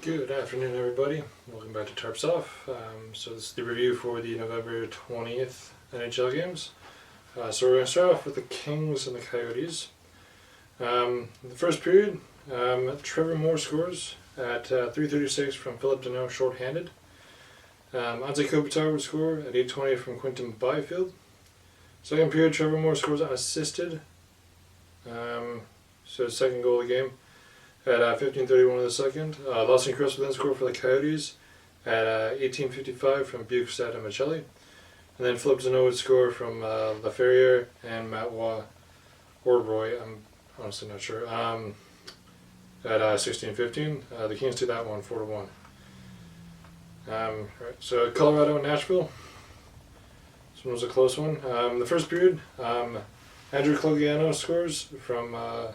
Good afternoon, everybody. Welcome back to Tarps Off. So this is the review for the November 20th NHL Games. So we're going to start off with the Kings and the Coyotes. In the first period, Trevor Moore scores at 3:36 from Philip Deneau shorthanded. Anze Kopitar would score at 8:20 from Quinton Byfield. Second period, Trevor Moore scores unassisted. So his second goal of the game. At 15:31 of the second, Lawson Cross would then score for the Coyotes at 18:55 from Bukestad and Michelli. And then Philip Deneau would score from Laferriere and Matt Wardroy, I'm honestly not sure, at 16:15. The Kings did that one 4-1. Right, so Colorado and Nashville. This one was a close one. The first period, Andrew Clogiano scores from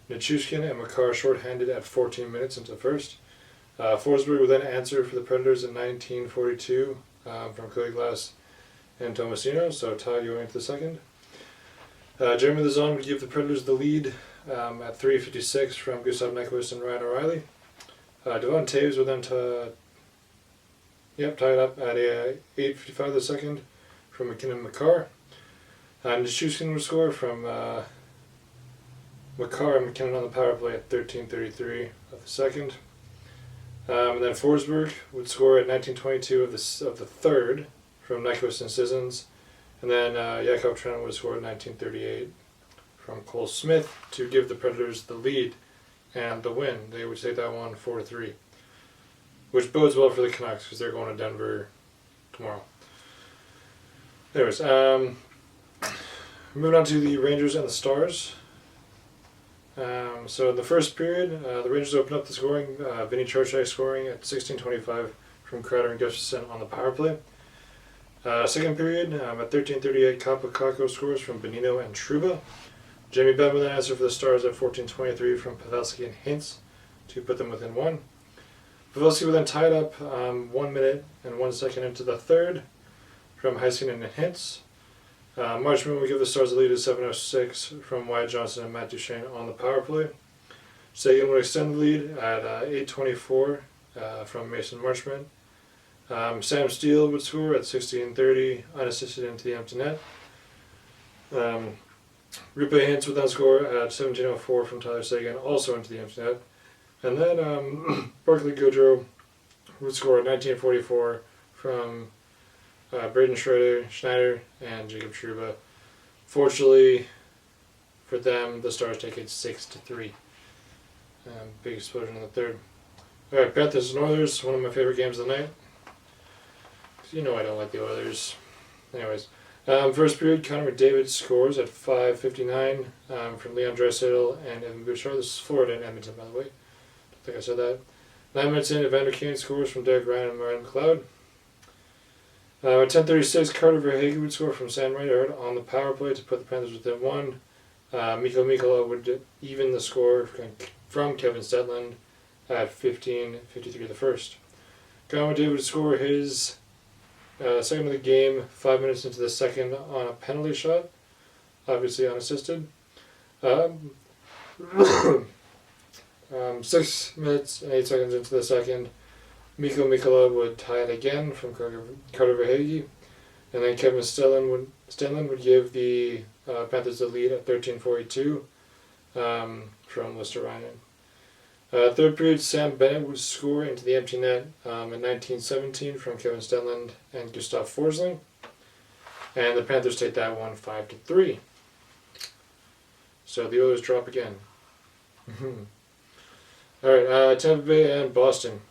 Nichushkin and Makar shorthanded at 14 minutes into the first. Forsberg would then answer for the Predators in 19:42 from Cody Glass and Tomasino, so tied going into the second. Jeremy Lauzon would give the Predators the lead at 3:56 from Gustav Nyquist and Ryan O'Reilly. Devon Taves would then tie it up at 8:55 of the second from McKinnon and Makar. Nichushkin would score from Makar and McKinnon on the power play at 13:33 of the second. And then Forsberg would score at 19:22 of the third from Nyquist and Sissons. And then Yakov Trenin would score at 19:38 from Cole Smith to give the Predators the lead and the win. They would take that one 4-3, which bodes well for the Canucks because they're going to Denver tomorrow. Anyways, moving on to the Rangers and the Stars. So in the first period, the Rangers opened up the scoring. Vinny Trocheck scoring at 16:25 from Crowder and Gustafsson on the power play. Second period, at 13:38, Kakko scores from Bonino and Trouba. Jamie Benn with an answer for the Stars at 14:23 from Pavelski and Hintz to put them within one. Pavelski would then tie it up 1 minute and 1 second into the third from Heiskanen and Hintz. Marchman would give the Stars a lead at 7:06 from Wyatt Johnson and Matt Duchene on the power play. Sagan would extend the lead at 8:24 from Mason Marchman. Sam Steele would score at 16:30 unassisted into the empty net. Rupe Hintz would then score at 17:04 from Tyler Sagan, also into the empty net. And then Barclay Goodrow would score at 19:44 from Braden Schneider and Jacob Trouba. Fortunately for them, the Stars take it 6-3. Big explosion in the third. Alright, Panthers and Oilers, one of my favorite games of the night. You know I don't like the Oilers. Anyways, first period, Connor McDavid scores at 5:59 from Leon Draisaitl and Evan Bouchard. This is Florida and Edmonton, by the way. Don't think I said that. 9 minutes in, Evander Kane scores from Derek Ryan and Ryan McLeod. At 10:36, Carter Verhaeghe would score from Sam Reinhart on the power play to put the Panthers within one. Mikko Mikkola would even the score from Kevin Stetland at 15:53 the first. Connor McDavid would score his second of the game 5 minutes into the second on a penalty shot, obviously unassisted. 6 minutes and 8 seconds into the second, Mikko Mikkola would tie it again from Carter Verhaeghe, and then Kevin Stenlund would give the Panthers the lead at 13:42 from Lister Ryan. Third period, Sam Bennett would score into the empty net at 19:17 from Kevin Stenlund and Gustav Forsling, and the Panthers take that one 5-3. So the Oilers drop again. Alright, Tampa Bay and Boston.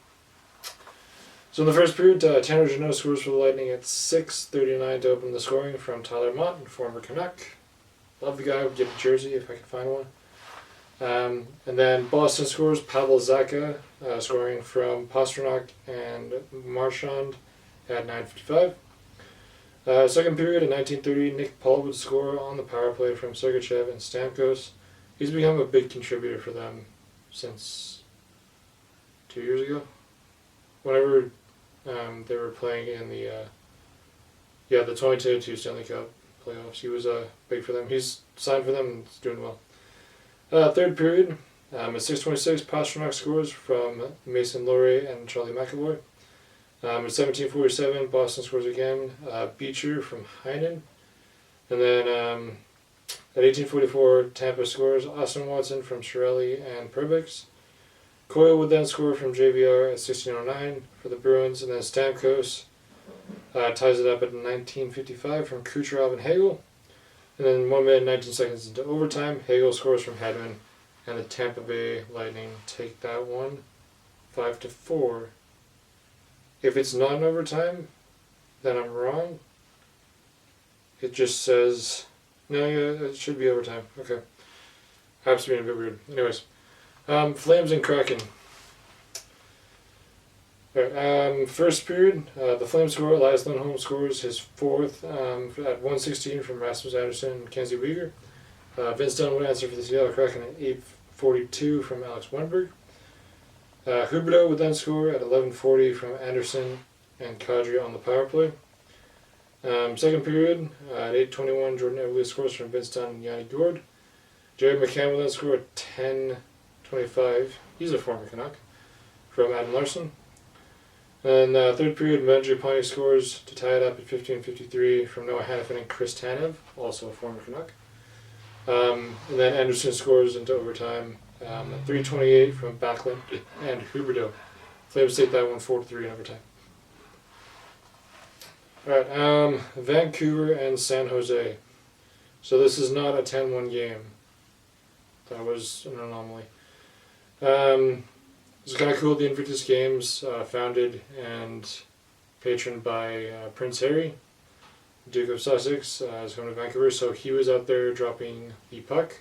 So in the first period, Tanner Jeannot scores for the Lightning at 6:39 to open the scoring from Tyler Mott, former Canuck. Love the guy, would get a jersey if I could find one. And then Boston scores, Pavel Zacha scoring from Pastrnak and Marchand at 9:55. Second period at 19:30, Nick Paul would score on the power play from Sergachev and Stamkos. He's become a big contributor for them since 2 years ago. Whenever they were playing in the 2022 Stanley Cup playoffs, he was big for them. He's signed for them and he's doing well. Third period, At 6:26, Pastrnak scores from Mason Lohrey and Charlie McAvoy. At 17:47, Boston scores again. Beecher from Heinen. And then at 18:44, Tampa scores. Austin Watson from Chiarelli and Perbix. Coyle would then score from JVR at 16:09 for the Bruins. And then Stamkos ties it up at 19:55 from Kucherov and Hagel. And then 1 minute and 19 seconds into overtime, Hagel scores from Hedman. And the Tampa Bay Lightning take that one 5-4. If it's not in overtime, then I'm wrong. It just says, no, yeah, it should be overtime. Okay. Perhaps being a bit weird. Anyways, Flames and Kraken. Right, first period, the Flames score. Elias Lindholm scores his fourth at 1:16 from Rasmus Andersson and Kenzie Weegar. Vince Dunn would answer for the Seattle Kraken at 8:42 from Alex Wennberg. Huberdeau would then score at 11:40 from Anderson and Kadri on the power play. Second period, at 8:21, Jordan Eberle scores from Vince Dunn and Yanni Gourde. Jared McCann will then score at 10:25. He's a former Canuck. From Adam Larson. And third period, Mangiapane scores to tie it up at 15:53 from Noah Hanifin and Chris Tanev, also a former Canuck. And then Anderson scores into overtime at 3:28 from Backlund and Huberdeau. Flames take that one 4-3 in overtime. Alright, Vancouver and San Jose. So this is not a 10-1 game. That was an anomaly. It's kind of cool. The Invictus Games, founded and patroned by Prince Harry, Duke of Sussex, is home to Vancouver. So he was out there dropping the puck.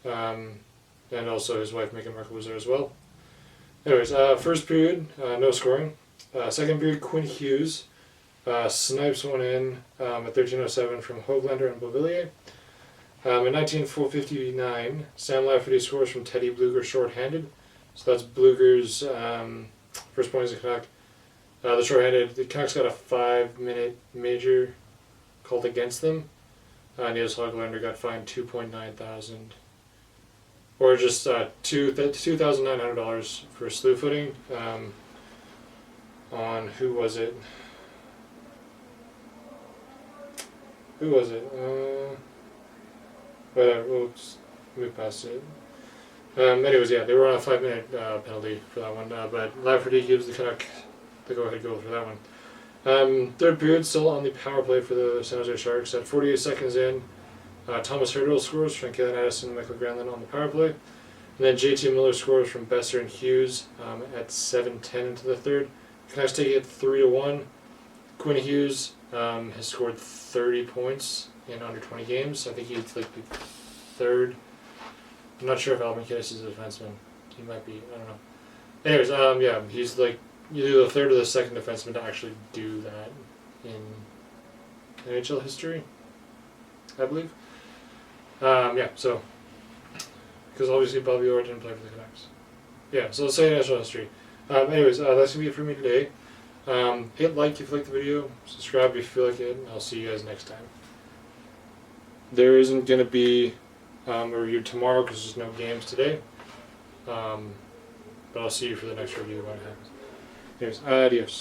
And also his wife Meghan Markle was there as well. Anyways, first period, no scoring. Second period, Quinn Hughes snipes one in at 13:07 from Hoaglander and Beauvillier. In 19:59, Sam Lafferty scores from Teddy Bluger shorthanded. So that's Bluger's first point as a Canuck. The shorthanded, the Canucks got a 5-minute major called against them. Niels Höglander got fined $2,900. Or just $2,900 for slew footing. On who was it? Whatever, we'll just move past it. Anyways, yeah, they were on a 5-minute penalty for that one, but Lafferty gives the Canuck the go-ahead goal for that one. Third period, still on the power play for the San Jose Sharks. At 48 seconds in, Thomas Hertl scores from Kalen Addison and Michael Granlund on the power play. And then JT Miller scores from Besser and Hughes at 7:10 into the third. Canucks take it 3-1. Quinn Hughes has scored 30 points in under 20 games. I think he's like the third. I'm not sure if Albin Kiddis is a defenseman. He might be. I don't know. Anyways, yeah, he's like either the third or the second defenseman to actually do that in NHL history, I believe. Yeah, so because obviously Bobby Orr didn't play for the Canucks. Yeah, so let's say national history. Anyways, that's gonna be it for me today. Hit like if you like the video, subscribe if you feel like it, and I'll see you guys next time. There isn't gonna be a review tomorrow because there's no games today. But I'll see you for the next review when it happens. Anyways, adios.